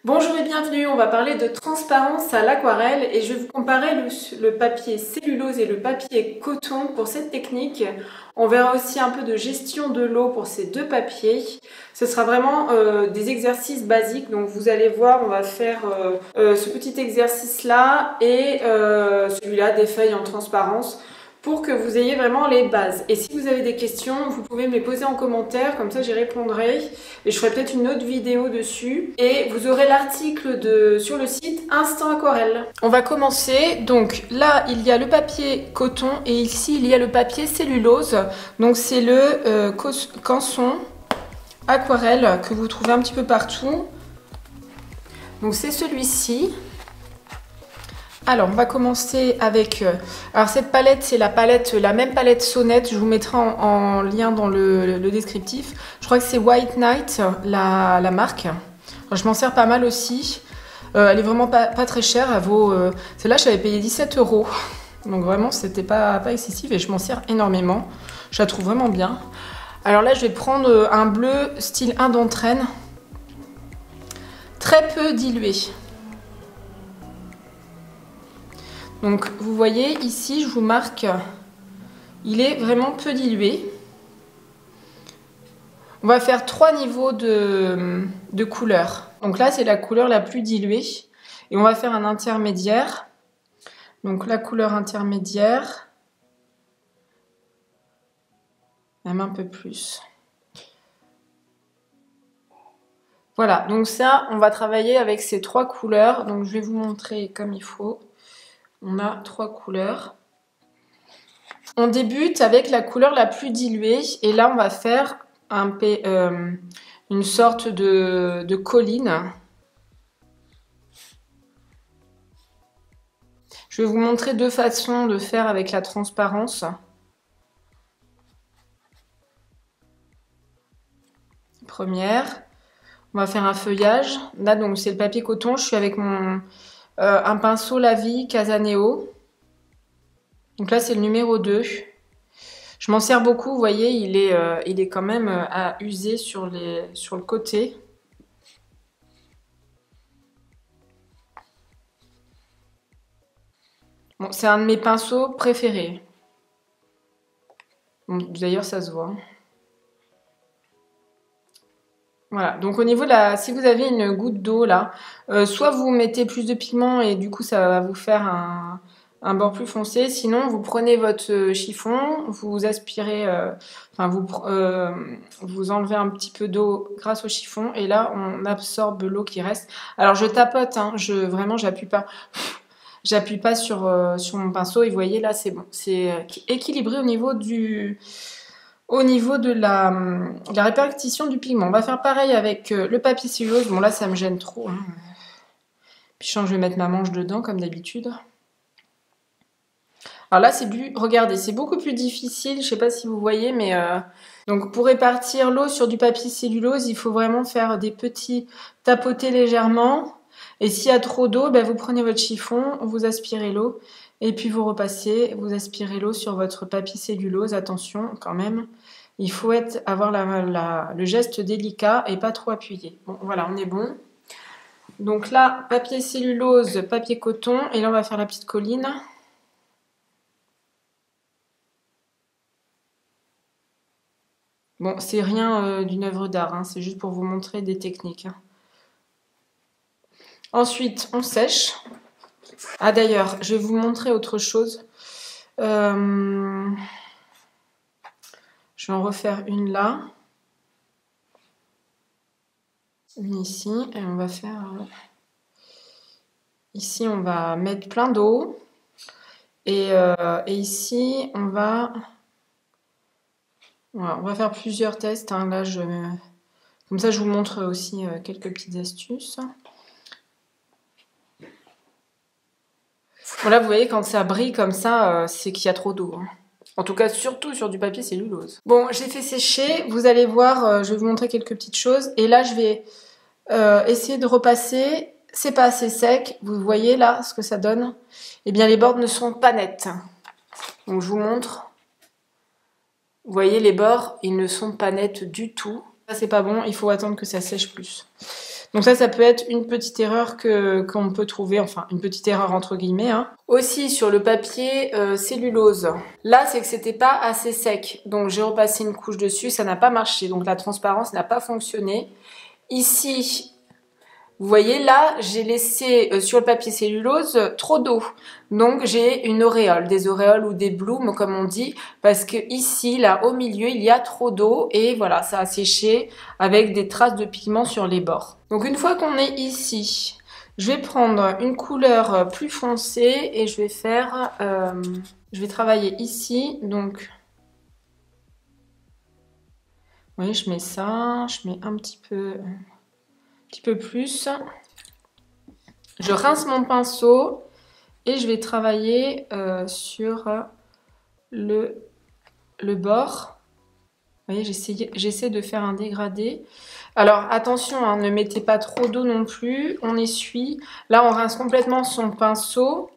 Bonjour et bienvenue, on va parler de transparence à l'aquarelle et je vais vous comparer le papier cellulose et le papier coton pour cette technique. On verra aussi un peu de gestion de l'eau pour ces deux papiers. Ce sera vraiment des exercices basiques, donc vous allez voir, on va faire ce petit exercice là et celui-là des feuilles en transparence, pour que vous ayez vraiment les bases. Et si vous avez des questions, vous pouvez me les poser en commentaire, comme ça j'y répondrai. Et je ferai peut-être une autre vidéo dessus. Et vous aurez l'article sur le site Instant Aquarelle. On va commencer. Donc là, il y a le papier coton et ici, il y a le papier cellulose. Donc c'est le Canson Aquarelle que vous trouvez un petit peu partout. Donc c'est celui-ci. Alors, on va commencer avec... alors, cette palette, c'est la même palette Sonnette. Je vous mettrai en lien dans le descriptif. Je crois que c'est White Night, la marque. Alors, je m'en sers pas mal aussi. Elle est vraiment pas très chère. Elle vaut... celle-là, j'avais payé 17 €. Donc, vraiment, c'était pas excessif et je m'en sers énormément. Je la trouve vraiment bien. Alors là, je vais prendre un bleu style Indentrène. Très peu dilué. Donc vous voyez ici, je vous marque, il est vraiment peu dilué. On va faire 3 niveaux de couleur. Donc là, c'est la couleur la plus diluée. Et on va faire un intermédiaire. Donc la couleur intermédiaire. Même un peu plus. Voilà, donc ça, on va travailler avec ces 3 couleurs. Donc je vais vous montrer comme il faut. On a 3 couleurs. On débute avec la couleur la plus diluée. Et là, on va faire une sorte de colline. Je vais vous montrer 2 façons de faire avec la transparence. Première, on va faire un feuillage. Là, donc c'est le papier coton. Je suis avec un pinceau Lavis Casaneo. Donc là, c'est le numéro 2. Je m'en sers beaucoup, vous voyez, il est quand même à user sur le côté. Bon, c'est un de mes pinceaux préférés. Bon, d'ailleurs, ça se voit. Voilà, donc au niveau de si vous avez une goutte d'eau là, soit vous mettez plus de pigment et du coup ça va vous faire un bord plus foncé, sinon vous prenez votre chiffon, vous aspirez, vous enlevez un petit peu d'eau grâce au chiffon et là on absorbe l'eau qui reste. Alors je tapote, hein, vraiment j'appuie pas sur mon pinceau et vous voyez là c'est bon, c'est équilibré au niveau de la répartition du pigment. On va faire pareil avec le papier cellulose. Bon là ça me gêne trop. Hein. Puis je vais mettre ma manche dedans comme d'habitude. Alors là regardez, c'est beaucoup plus difficile. Je sais pas si vous voyez, mais donc pour répartir l'eau sur du papier cellulose, il faut vraiment faire des petits tapoter légèrement. Et s'il y a trop d'eau, ben, vous prenez votre chiffon, vous aspirez l'eau. Et puis vous repassez, vous aspirez l'eau sur votre papier cellulose. Attention quand même, il faut avoir le geste délicat et pas trop appuyé. Bon voilà, on est bon. Donc là, papier cellulose, papier coton. Et là, on va faire la petite colline. Bon, c'est rien d'une œuvre d'art, hein, c'est juste pour vous montrer des techniques. Hein. Ensuite, on sèche. Ah d'ailleurs, je vais vous montrer autre chose. Je vais en refaire une là. Une ici. Et on va faire... ici, on va mettre plein d'eau. Et ici, voilà, on va faire plusieurs tests. Hein. Là, comme ça, je vous montre aussi quelques petites astuces. Voilà, vous voyez, quand ça brille comme ça, c'est qu'il y a trop d'eau. Hein. En tout cas, surtout sur du papier cellulose. Bon, j'ai fait sécher. Vous allez voir, je vais vous montrer quelques petites choses. Et là, je vais essayer de repasser. C'est pas assez sec. Vous voyez là ce que ça donne? Eh bien, les bords ne sont pas nets. Donc, je vous montre. Vous voyez, les bords, ils ne sont pas nets du tout. Ça, c'est pas bon. Il faut attendre que ça sèche plus. Donc ça peut être une petite erreur qu'on peut trouver, enfin une petite erreur entre guillemets. Hein. Aussi sur le papier cellulose, là c'est que c'était pas assez sec. Donc j'ai repassé une couche dessus, ça n'a pas marché. Donc la transparence n'a pas fonctionné. Ici, vous voyez là, j'ai laissé sur le papier cellulose trop d'eau. Donc j'ai une auréole, des auréoles ou des blooms comme on dit, parce que ici, là au milieu, il y a trop d'eau et voilà, ça a séché avec des traces de pigments sur les bords. Donc une fois qu'on est ici, je vais prendre une couleur plus foncée et je vais faire, je vais travailler ici. Donc, vous voyez, je mets ça, je mets un petit peu plus. Je rince mon pinceau et je vais travailler sur le bord. Vous voyez, j'essaie de faire un dégradé. Alors attention, hein, ne mettez pas trop d'eau non plus. On essuie. Là, on rince complètement son pinceau.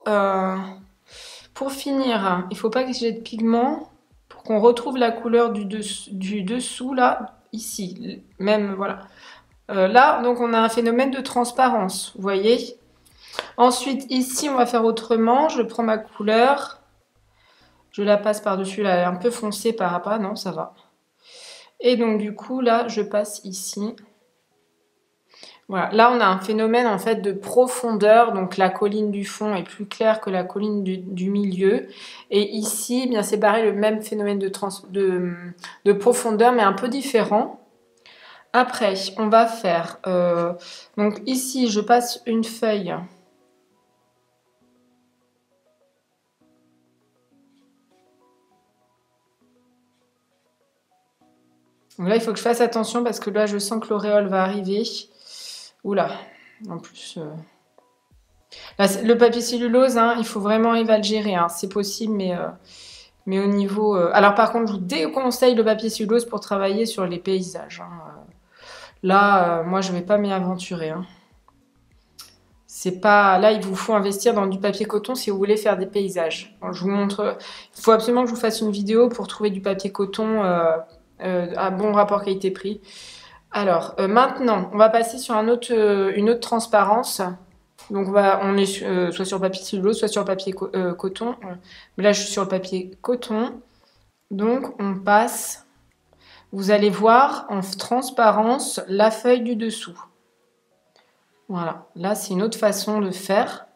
Pour finir, il ne faut pas que j'ai de pigment pour qu'on retrouve la couleur du dessous, là, ici. Même, voilà. Là, donc, on a un phénomène de transparence, vous voyez. Ensuite, ici, on va faire autrement. Je prends ma couleur. Je la passe par-dessus. Là, elle est un peu foncée par rapport. Non, ça va. Et donc, du coup, là, je passe ici. Voilà. Là, on a un phénomène, en fait, de profondeur. Donc, la colline du fond est plus claire que la colline du milieu. Et ici, bien, c'est pareil, le même phénomène de profondeur, mais un peu différent. Après, on va faire... donc, ici, je passe une feuille... Donc là, il faut que je fasse attention parce que là, je sens que l'auréole va arriver. Oula, en plus... Là, le papier cellulose, hein, il faut vraiment arriver à le gérer. Hein. C'est possible, mais au niveau... Alors par contre, je vous déconseille le papier cellulose pour travailler sur les paysages. Hein. Là, moi, je ne vais pas m'y aventurer. Hein. C'est pas... Là, il vous faut investir dans du papier coton si vous voulez faire des paysages. Bon, je vous montre... Il faut absolument que je vous fasse une vidéo pour trouver du papier coton... à bon rapport qualité-prix. Alors, maintenant, on va passer sur une autre transparence. Donc, on est soit sur le papier cellulose, soit sur le papier coton. Mais là, je suis sur le papier coton. Donc, on passe... Vous allez voir en transparence la feuille du dessous. Voilà. Là, c'est une autre façon de faire.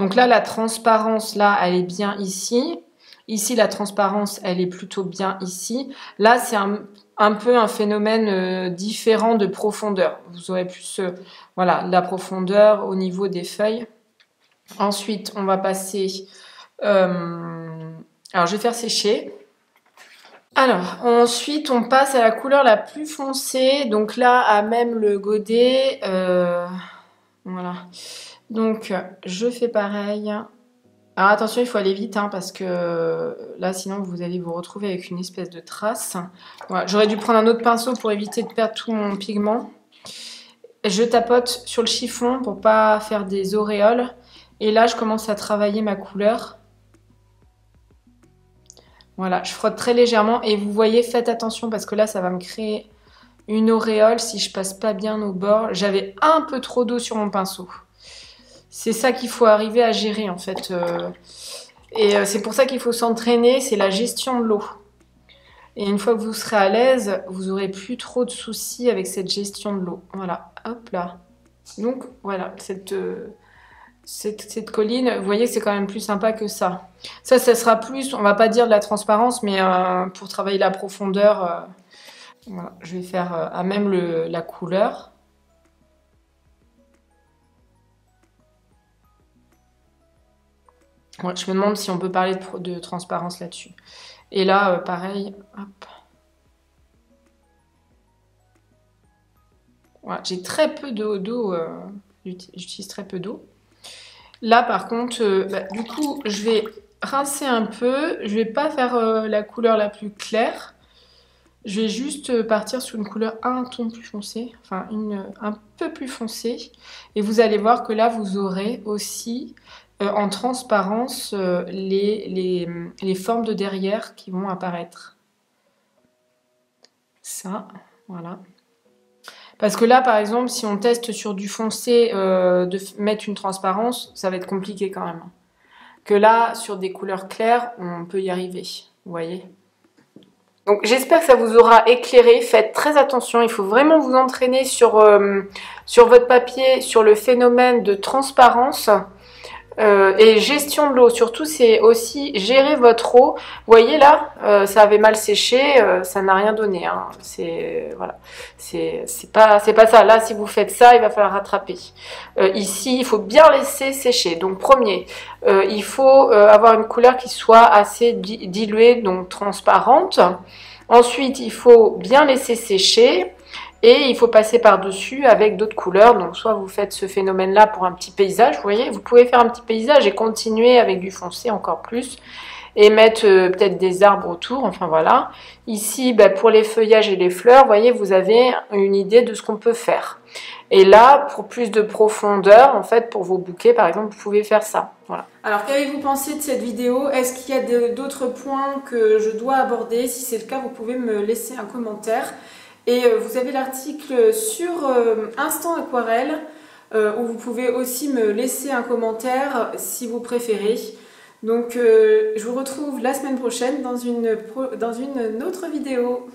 Donc là, la transparence, là, elle est bien ici. Ici, la transparence, elle est plutôt bien ici. Là, c'est un peu un phénomène différent de profondeur. Vous aurez plus voilà, la profondeur au niveau des feuilles. Ensuite, on va passer... alors, je vais faire sécher. Alors, ensuite, on passe à la couleur la plus foncée. Donc là, à même le godet. Voilà. Donc, je fais pareil. Alors attention, il faut aller vite hein, parce que là, sinon, vous allez vous retrouver avec une espèce de trace. Voilà, j'aurais dû prendre un autre pinceau pour éviter de perdre tout mon pigment. Je tapote sur le chiffon pour pas faire des auréoles. Et là, je commence à travailler ma couleur. Voilà, je frotte très légèrement. Et vous voyez, faites attention parce que là, ça va me créer une auréole si je passe pas bien au bord. J'avais un peu trop d'eau sur mon pinceau. C'est ça qu'il faut arriver à gérer en fait. Et c'est pour ça qu'il faut s'entraîner, c'est la gestion de l'eau. Et une fois que vous serez à l'aise, vous aurez plus trop de soucis avec cette gestion de l'eau. Voilà, hop là. Donc voilà, cette colline, vous voyez que c'est quand même plus sympa que ça. Ça sera plus, on va pas dire de la transparence, mais pour travailler la profondeur, voilà, je vais faire à même la couleur. Ouais, je me demande si on peut parler de transparence là-dessus. Et là, pareil, hop. Voilà, j'ai très peu d'eau, j'utilise très peu d'eau. Là, par contre, du coup, je vais rincer un peu. Je vais pas faire la couleur la plus claire. Je vais juste partir sur une couleur un ton plus foncé, enfin un peu plus foncée. Et vous allez voir que là, vous aurez aussi... en transparence les formes de derrière qui vont apparaître. Ça, voilà. Parce que là, par exemple, si on teste sur du foncé, mettre une transparence, ça va être compliqué quand même. Que là, sur des couleurs claires, on peut y arriver. Vous voyez? Donc j'espère que ça vous aura éclairé. Faites très attention, il faut vraiment vous entraîner sur votre papier, sur le phénomène de transparence. Et gestion de l'eau, surtout c'est aussi gérer votre eau. Vous voyez là, ça avait mal séché, ça n'a rien donné. Hein. Voilà, c'est pas ça. Là, si vous faites ça, il va falloir rattraper. Ici, il faut bien laisser sécher. Donc premier, il faut avoir une couleur qui soit assez diluée, donc transparente. Ensuite, il faut bien laisser sécher. Et il faut passer par-dessus avec d'autres couleurs. Donc soit vous faites ce phénomène-là pour un petit paysage, vous voyez, vous pouvez faire un petit paysage et continuer avec du foncé encore plus. Et mettre peut-être des arbres autour, enfin voilà. Ici, pour les feuillages et les fleurs, vous voyez, vous avez une idée de ce qu'on peut faire. Et là, pour plus de profondeur, en fait, pour vos bouquets, par exemple, vous pouvez faire ça. Voilà. Alors, qu'avez-vous pensé de cette vidéo? Est-ce qu'il y a d'autres points que je dois aborder? Si c'est le cas, vous pouvez me laisser un commentaire. Et vous avez l'article sur Instant Aquarelle où vous pouvez aussi me laisser un commentaire si vous préférez. Donc je vous retrouve la semaine prochaine dans une autre vidéo.